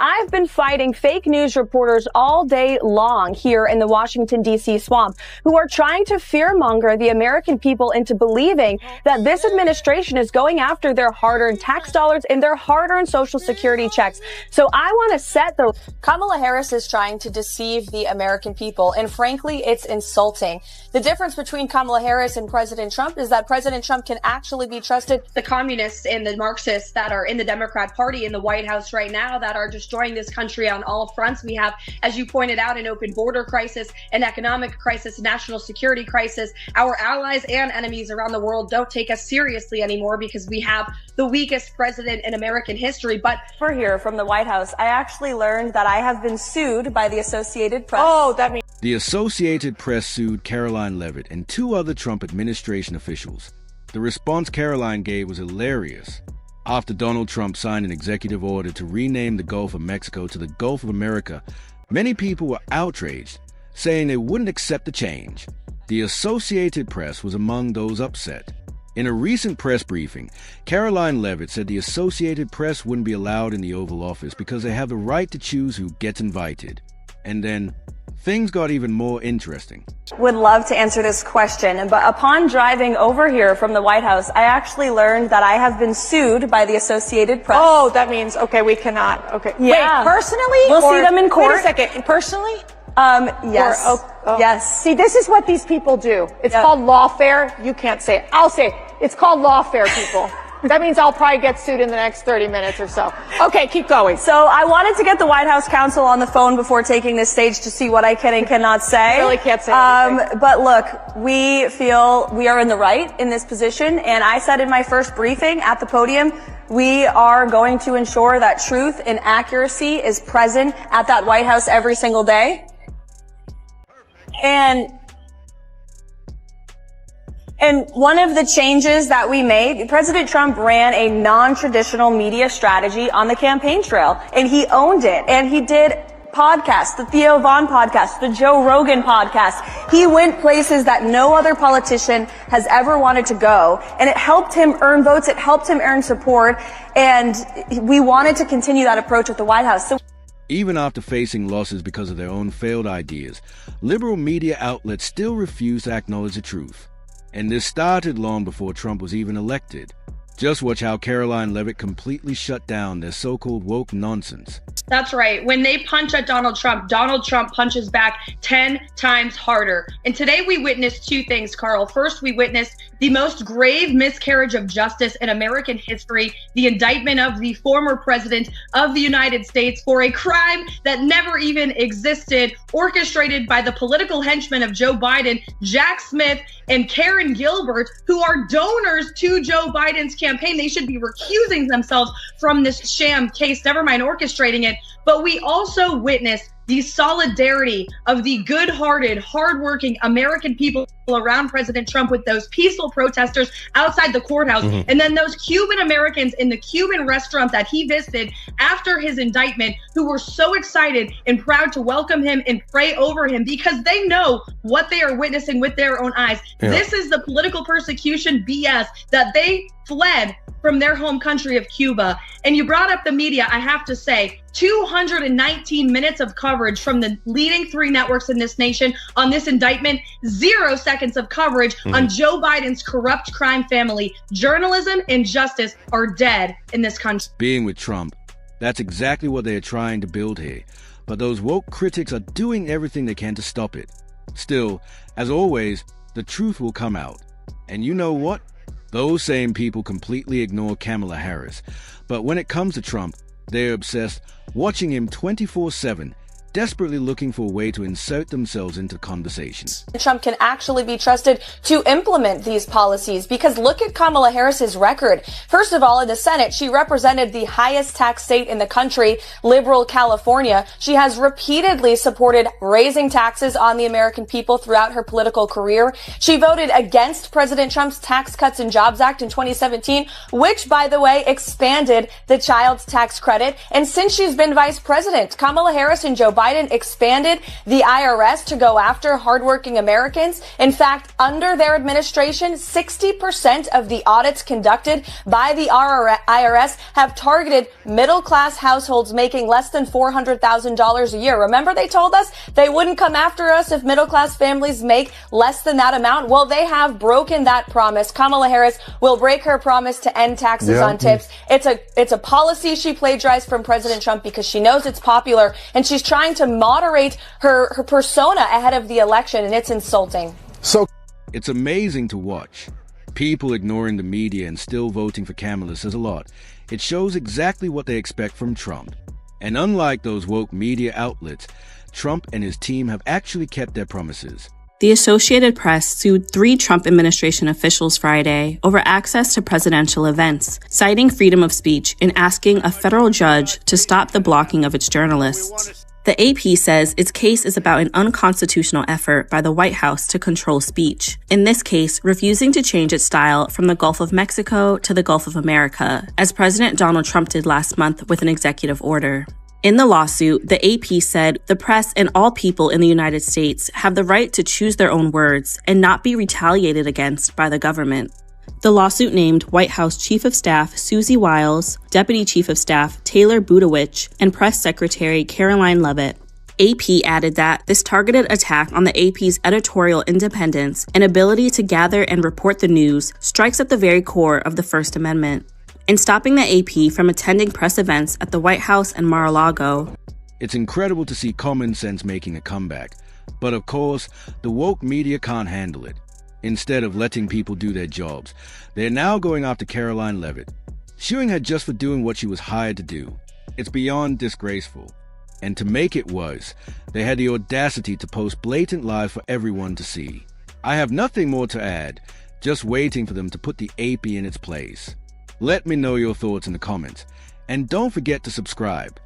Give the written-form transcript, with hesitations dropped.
I've been fighting fake news reporters all day long here in the Washington, D.C. swamp who are trying to fearmonger the American people into believing that this administration is going after their hard-earned tax dollars and their hard-earned Social Security checks. So I want to set the... Kamala Harris is trying to deceive the American people, and frankly, it's insulting. The difference between Kamala Harris and President Trump is that President Trump can actually be trusted. The communists and the Marxists that are in the Democrat Party in the White House right now that are destroying this country on all fronts. We have, as you pointed out, an open border crisis, an economic crisis, national security crisis. Our allies and enemies around the world don't take us seriously anymore because we have the weakest president in American history. But For here from the White House, I actually learned that I have been sued by the Associated Press. oh, that means The Associated Press sued Karoline Leavitt and two other Trump administration officials. The response Karoline gave was hilarious. After Donald Trump signed an executive order to rename the Gulf of Mexico to the Gulf of America, many people were outraged, saying they wouldn't accept the change. The Associated Press was among those upset. In a recent press briefing, Karoline Leavitt said the Associated Press wouldn't be allowed in the Oval Office because they have the right to choose who gets invited. And then, things got even more interesting. Would love to answer this question, but upon driving over here from the White House, I actually learned that I have been sued by the Associated Press. Oh, that means, okay, we cannot. Okay. Yeah. Wait, personally? We'll see them in court. Wait a second. Personally? Yes. Yes. See, this is what these people do. It's Yep. called lawfare. You can't say it. I'll say it. It's called lawfare, people. That means I'll probably get sued in the next 30 minutes or so. Okay, keep going. So I wanted to get the White House counsel on the phone before taking this stage to see what I can and cannot say. I really can't say anything. But look, we feel we are in the right in this position, and I said in my first briefing at the podium, we are going to ensure that truth and accuracy is present at that White House every single day. And one of the changes that we made, President Trump ran a non-traditional media strategy on the campaign trail, and he owned it. And he did podcasts, the Theo Vaughn podcast, the Joe Rogan podcast. He went places that no other politician has ever wanted to go, and it helped him earn votes, it helped him earn support, and we wanted to continue that approach at the White House. So Even after facing losses because of their own failed ideas, liberal media outlets still refuse to acknowledge the truth. And this started long before Trump was even elected. Just watch how Karoline Leavitt completely shut down their so-called woke nonsense. that's right. When they punch at Donald Trump punches back 10 times harder. And today we witnessed two things, Carl. First, we witnessed the most grave miscarriage of justice in American history, the indictment of the former president of the United States for a crime that never even existed, orchestrated by the political henchmen of Joe Biden, Jack Smith and Karen Gilbert, who are donors to Joe Biden's campaign. They should be recusing themselves from this sham case, never mind orchestrating it. But we also witnessed the solidarity of the good-hearted, hardworking American people around President Trump with those peaceful protesters outside the courthouse. And then those Cuban Americans in the Cuban restaurant that he visited after his indictment, who were so excited and proud to welcome him and pray over him because they know what they are witnessing with their own eyes. Yeah. This is the political persecution BS that they fled from their home country of Cuba. And you brought up the media. I have to say, 219 minutes of coverage from the leading three networks in this nation on this indictment, 0 seconds of coverage on Joe Biden's corrupt crime family. Journalism and justice are dead in this country. Being with Trump, that's exactly what they are trying to build here. But those woke critics are doing everything they can to stop it. Still, as always, the truth will come out. And you know what? Those same people completely ignore Kamala Harris. But when it comes to Trump, they're obsessed, watching him 24/7, desperately looking for a way to insert themselves into conversations. Trump can actually be trusted to implement these policies because look at Kamala Harris's record. First of all, in the Senate, she represented the highest tax state in the country, liberal California. She has repeatedly supported raising taxes on the American people throughout her political career. She voted against President Trump's Tax Cuts and Jobs Act in 2017, which, by the way, expanded the child tax credit. And since she's been vice president, Kamala Harris and Joe Biden Biden expanded the IRS to go after hardworking Americans. In fact, under their administration, 60% of the audits conducted by the IRS have targeted middle-class households making less than $400,000 a year. Remember, they told us they wouldn't come after us if middle-class families make less than that amount? Well, they have broken that promise. Kamala Harris will break her promise to end taxes on tips. It's a policy she plagiarized from President Trump because she knows it's popular, and she's trying to moderate her persona ahead of the election, and it's insulting. So it's amazing to watch. People ignoring the media and still voting for Kamala says a lot. It shows exactly what they expect from Trump. And unlike those woke media outlets, Trump and his team have actually kept their promises. The Associated Press sued 3 Trump administration officials Friday over access to presidential events, citing freedom of speech and asking a federal judge to stop the blocking of its journalists. The AP says its case is about an unconstitutional effort by the White House to control speech, in this case, refusing to change its style from the Gulf of Mexico to the Gulf of America, as President Donald Trump did last month with an executive order. In the lawsuit, the AP said the press and all people in the United States have the right to choose their own words and not be retaliated against by the government. The lawsuit named White House Chief of Staff Susie Wiles, Deputy Chief of Staff Taylor Budowich, and Press Secretary Karoline Leavitt. AP added that this targeted attack on the AP's editorial independence and ability to gather and report the news strikes at the very core of the First Amendment. In stopping the AP from attending press events at the White House and Mar-a-Lago. It's incredible to see common sense making a comeback. But of course, the woke media can't handle it. Instead of letting people do their jobs, they're now going after Karoline Leavitt, suing her just for doing what she was hired to do. It's beyond disgraceful. And to make it worse, they had the audacity to post blatant lies for everyone to see. I have nothing more to add, just waiting for them to put the AP in its place. Let me know your thoughts in the comments, and don't forget to subscribe.